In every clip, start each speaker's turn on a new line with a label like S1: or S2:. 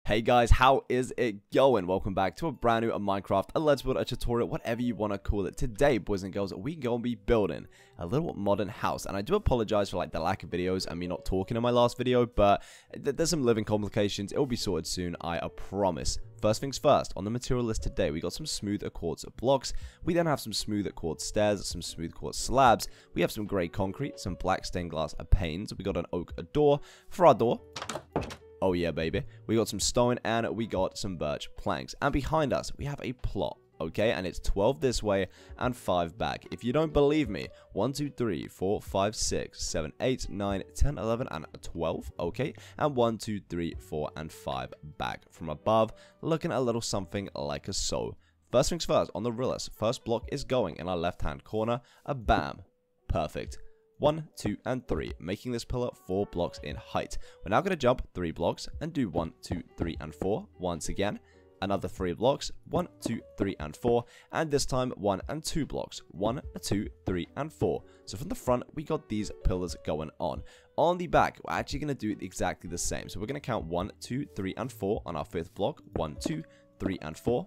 S1: Hey guys, how is it going? Welcome back to a brand new Minecraft, a Let's Build, a tutorial, whatever you want to call it. Today, boys and girls, we going to be building a little modern house. And I do apologize for the lack of videos and me not talking in my last video, but there's some living complications. It will be sorted soon, I promise. First things first, on the material list today, we got some smooth quartz blocks. We then have some smooth quartz stairs, some smooth quartz slabs. We have some grey concrete, some black stained glass panes. We got an oak door for our door. Oh yeah, baby. We got some stone and we got some birch planks. And behind us, we have a plot, okay? And it's 12 this way and 5 back. If you don't believe me, 1, 2, 3, 4, 5, 6, 7, 8, 9, 10, 11, and 12, okay? And 1, 2, 3, 4, and 5 back from above, looking a little something like so. First things first, on the realist, first block is going in our left-hand corner. A bam. Perfect. 1, 2, and 3, making this pillar 4 blocks in height. We're now going to jump 3 blocks and do 1, 2, 3, and 4 once again. Another 3 blocks, 1, 2, 3, and 4, and this time 1 and 2 blocks, 1, 2, 3, and 4. So from the front, we got these pillars going on. On the back, we're actually going to do exactly the same. So we're going to count 1, 2, 3, and 4 on our 5th block, 1, 2, 3, and 4.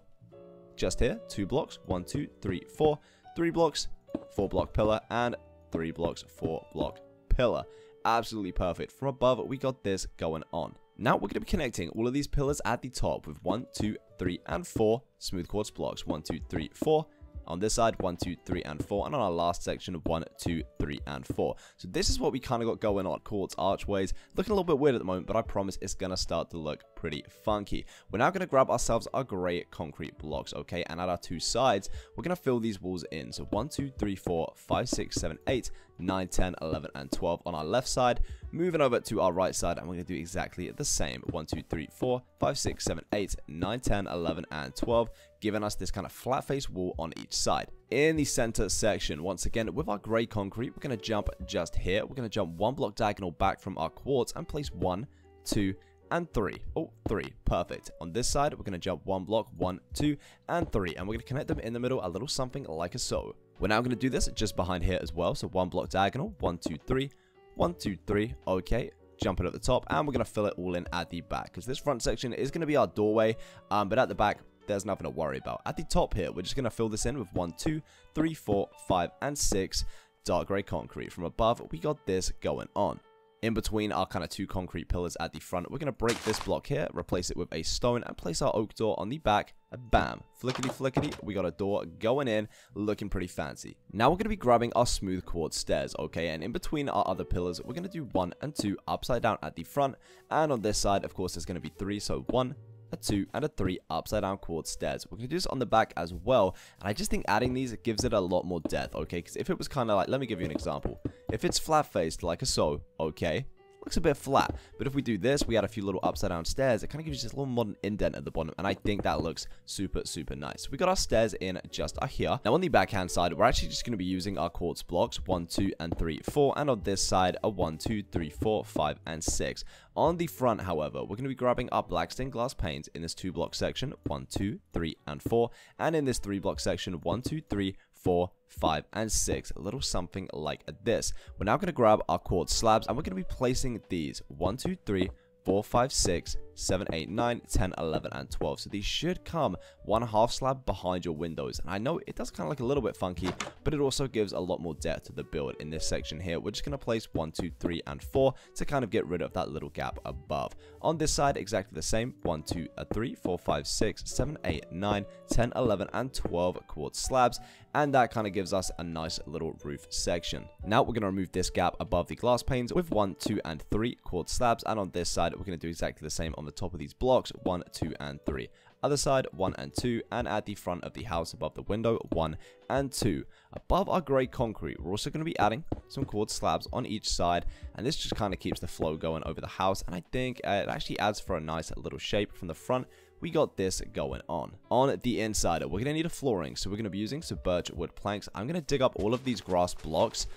S1: Just here, 2 blocks, 1, 2, 3, 4, 3 blocks, 4 block pillar, and 3 blocks, 4 block pillar. Absolutely perfect. From above, we got this going on. Now we're going to be connecting all of these pillars at the top with 1, 2, 3, and 4 smooth quartz blocks. 1, 2, 3, 4. On this side, 1, 2, 3, and 4. And on our last section, 1, 2, 3, and 4. So this is what we kind of got going on. Quartz archways. Looking a little bit weird at the moment, but I promise it's going to start to look pretty funky. We're now going to grab ourselves our grey concrete blocks, okay? And at our 2 sides, we're going to fill these walls in. So 1, 2, 3, 4, 5, 6, 7, 8, 9, 10, 11, and 12 on our left side. Moving over to our right side, and we're going to do exactly the same. 1, 2, 3, 4, 5, 6, 7, 8, 9, 10, 11, and 12, giving us this kind of flat face wall on each side. In the center section, once again, with our grey concrete, we're going to jump just here. We're going to jump 1 block diagonal back from our quartz and place 1, 2, and 3. Oh, 3. Perfect. On this side, we're going to jump 1 block, 1, 2, and 3. And we're going to connect them in the middle, a little something like so. We're now going to do this just behind here as well. So 1 block diagonal, 1, 2, 3, 1, 2, 3. Okay. Jumping at the top, and we're going to fill it all in at the back, because this front section is going to be our doorway, but at the back, there's nothing to worry about. At the top here, we're just going to fill this in with 1, 2, 3, 4, 5, and 6 dark grey concrete. From above, we got this going on. In between our kind of 2 concrete pillars at the front, we're going to break this block here, replace it with a stone, and place our oak door on the back. Bam. Flickety flickety, we got a door going in, looking pretty fancy. Now we're going to be grabbing our smooth quartz stairs, okay? And in between our other pillars, we're going to do 1 and 2 upside down at the front. And on this side, of course, there's going to be 3. So 1, a 2, and a 3 upside down quartz stairs. We're going to do this on the back as well, and I just think adding these gives it a lot more depth, okay? Because if it was kind of like, let me give you an example. If it's flat faced like so, okay, looks a bit flat, but if we do this, we add a few little upside down stairs, it kind of gives you this little modern indent at the bottom, and I think that looks super nice. We got our stairs in just here. Now on the backhand side, we're actually just going to be using our quartz blocks 1, 2, and 3, 4, and on this side a 1, 2, 3, 4, 5, and 6. On the front, however, we're going to be grabbing our black stained glass panes in this 2 block section, 1, 2, 3, and 4, and in this 3 block section, 1, 2, 3, 4, 5, and 6, a little something like this. We're now going to grab our quartz slabs, and we're going to be placing these 1, 2, 3, 4, 5, 6, 7, 8, 9, 10, 11, and 12. So these should come 1/2 slab behind your windows. And I know it does kind of look a little bit funky, but it also gives a lot more depth to the build in this section here. We're just going to place 1, 2, 3, and 4 to kind of get rid of that little gap above. On this side, exactly the same. 1, 2, 3, 4, 5, 6, 7, 8, 9, 10, 11, and 12 quartz slabs. And that kind of gives us a nice little roof section. Now we're going to remove this gap above the glass panes with 1, 2, and 3 quartz slabs. And on this side, we're going to do exactly the same on the top of these blocks, 1, 2, and 3. Other side, 1 and 2, and at the front of the house above the window, 1 and 2. Above our grey concrete, we're also going to be adding some quartz slabs on each side, and this just kind of keeps the flow going over the house, and I think it actually adds for a nice little shape from the front. We got this going on. On the inside, we're going to need a flooring, so we're going to be using some birch wood planks. I'm going to dig up all of these grass blocks,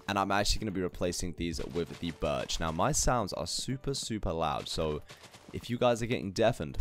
S1: and I'm actually going to be replacing these with the birch. Now, my sounds are super loud, so if you guys are getting deafened,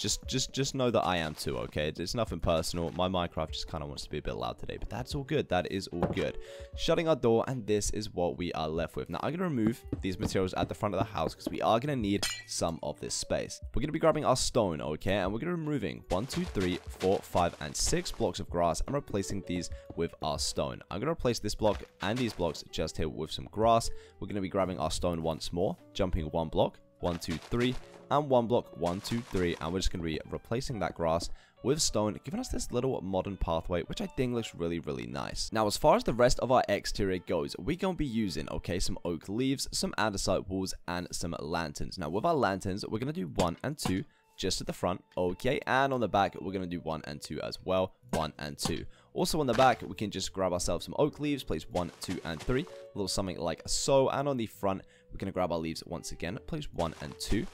S1: Just know that I am too, okay? It's nothing personal. My Minecraft just kind of wants to be a bit loud today, but that's all good. That is all good. Shutting our door, and this is what we are left with. Now, I'm going to remove these materials at the front of the house because we are going to need some of this space. We're going to be grabbing our stone, okay? And we're going to be removing 1, 2, 3, 4, 5, and 6 blocks of grass and replacing these with our stone. I'm going to replace this block and these blocks just here with some grass. We're going to be grabbing our stone once more, jumping 1 block, 1, 2, 3, and 1 block, 1, 2, 3, and we're just going to be replacing that grass with stone, giving us this little modern pathway, which I think looks really, really nice. Now, as far as the rest of our exterior goes, we're going to be using, okay, some oak leaves, some andesite walls, and some lanterns. Now, with our lanterns, we're going to do 1 and 2 just at the front, okay, and on the back, we're going to do 1 and 2 as well, 1 and 2. Also on the back, we can just grab ourselves some oak leaves, place 1, 2, and 3, a little something like so, and on the front, we're going to grab our leaves once again, place 1 and 2.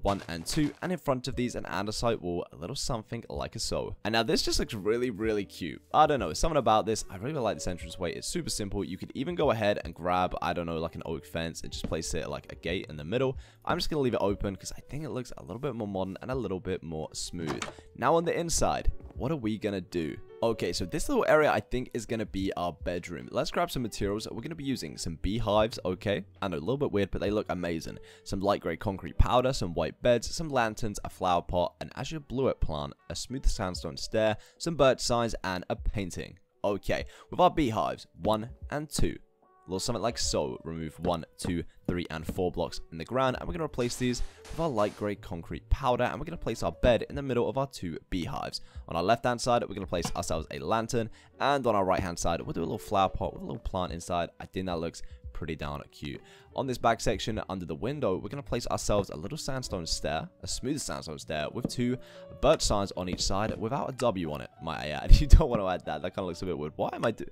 S1: 1 and 2, and in front of these an andesite wall, a little something like a so. And now this just looks really, really cute. I don't know, something about this, I really like this entranceway. It's super simple. You could even go ahead and grab, I don't know, like an oak fence and just place it like a gate in the middle. I'm just gonna leave it open because I think it looks a little bit more modern and a little bit more smooth. Now on the inside, what are we gonna do? Okay, so this little area I think is going to be our bedroom. Let's grab some materials. We're going to be using some beehives, okay? I know, a little bit weird, but they look amazing. Some light grey concrete powder, some white beds, some lanterns, a flower pot, an azure bluet plant, a smooth sandstone stair, some bird signs, and a painting. Okay, with our beehives, 1 and 2. A little something like so. Remove 1, 2, 3, and 4 blocks in the ground, and we're going to replace these with our light grey concrete powder, and we're going to place our bed in the middle of our 2 beehives. On our left hand side, we're going to place ourselves a lantern, and on our right hand side, we'll do a little flower pot with a little plant inside. I think that looks pretty darn cute. On this back section under the window, we're going to place ourselves a little sandstone stair, a smooth sandstone stair with 2 bird signs on each side without a W on it, might I add. You don't want to add that. That kind of looks a bit weird. Why am I doing...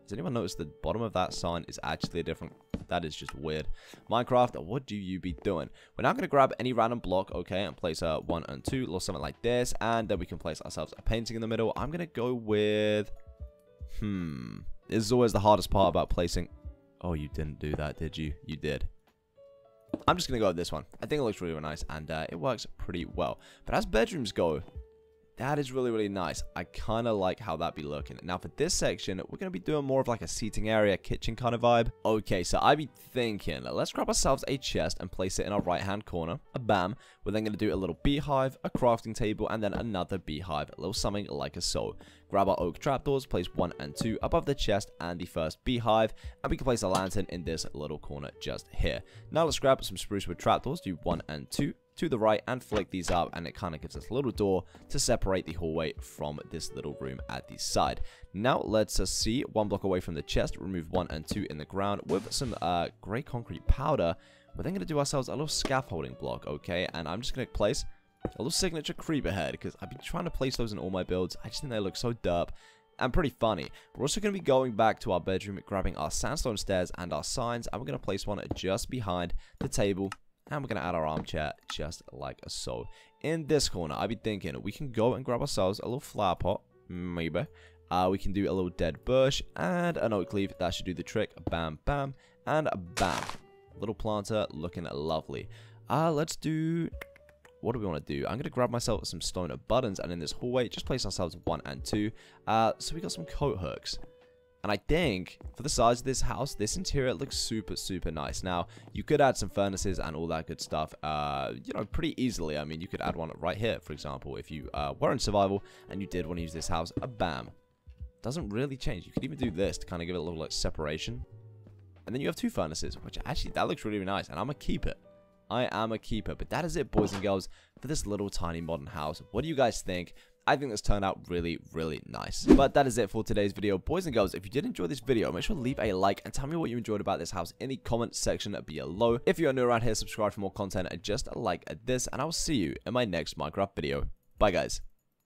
S1: Has anyone noticed the bottom of that sign is actually a different... That is just weird. Minecraft, what do you be doing? We're now going to grab any random block, okay, and place a 1 and 2, or something like this, and then we can place ourselves a painting in the middle. I'm going to go with... This is always the hardest part about placing... Oh, you didn't do that, did you? You did. I'm just going to go with this one. I think it looks really, really nice, and it works pretty well. But as bedrooms go... That is really, really nice. I kind of like how that be looking. Now, for this section, we're going to be doing more of like a seating area, kitchen kind of vibe. Okay, so I be thinking, let's grab ourselves a chest and place it in our right-hand corner. A bam. We're then going to do a little beehive, a crafting table, and then another beehive. A little something like a so. Grab our oak trapdoors, place 1 and 2 above the chest and the first beehive, and we can place a lantern in this little corner just here. Now, let's grab some spruce wood trapdoors, do 1 and 2. To the right and flick these up, and it kind of gives us a little door to separate the hallway from this little room at the side. Now let's see, 1 block away from the chest, remove 1 and 2 in the ground with some grey concrete powder. We're then going to do ourselves a little scaffolding block, okay, and I'm just going to place a little signature creeper head because I've been trying to place those in all my builds. I just think they look so derp and pretty funny. We're also going to be going back to our bedroom, grabbing our sandstone stairs and our signs, and we're going to place one just behind the table. And we're going to add our armchair just like so. In this corner, I'd be thinking we can go and grab ourselves a little flower pot, maybe. We can do a little dead bush and an oak leaf. That should do the trick. Bam, bam, and bam. Little planter looking lovely. Let's do... What do we want to do? I'm going to grab myself some stone buttons, and in this hallway, just place ourselves 1 and 2. So we got some coat hooks. And I think, for the size of this house, this interior looks super, super nice. Now, you could add some furnaces and all that good stuff, you know, pretty easily. I mean, you could add one right here, for example, if you were in survival and you did want to use this house. Bam. Doesn't really change. You could even do this to kind of give it a little, like, separation. And then you have 2 furnaces, which actually, that looks really, really nice. And I'm going to keep it. I am a keeper. But that is it, boys and girls, for this little tiny modern house. What do you guys think? I think this turned out really, really nice. But that is it for today's video. Boys and girls, if you did enjoy this video, make sure to leave a like and tell me what you enjoyed about this house in the comment section below. If you are new around here, subscribe for more content just like this, and I will see you in my next Minecraft video. Bye, guys.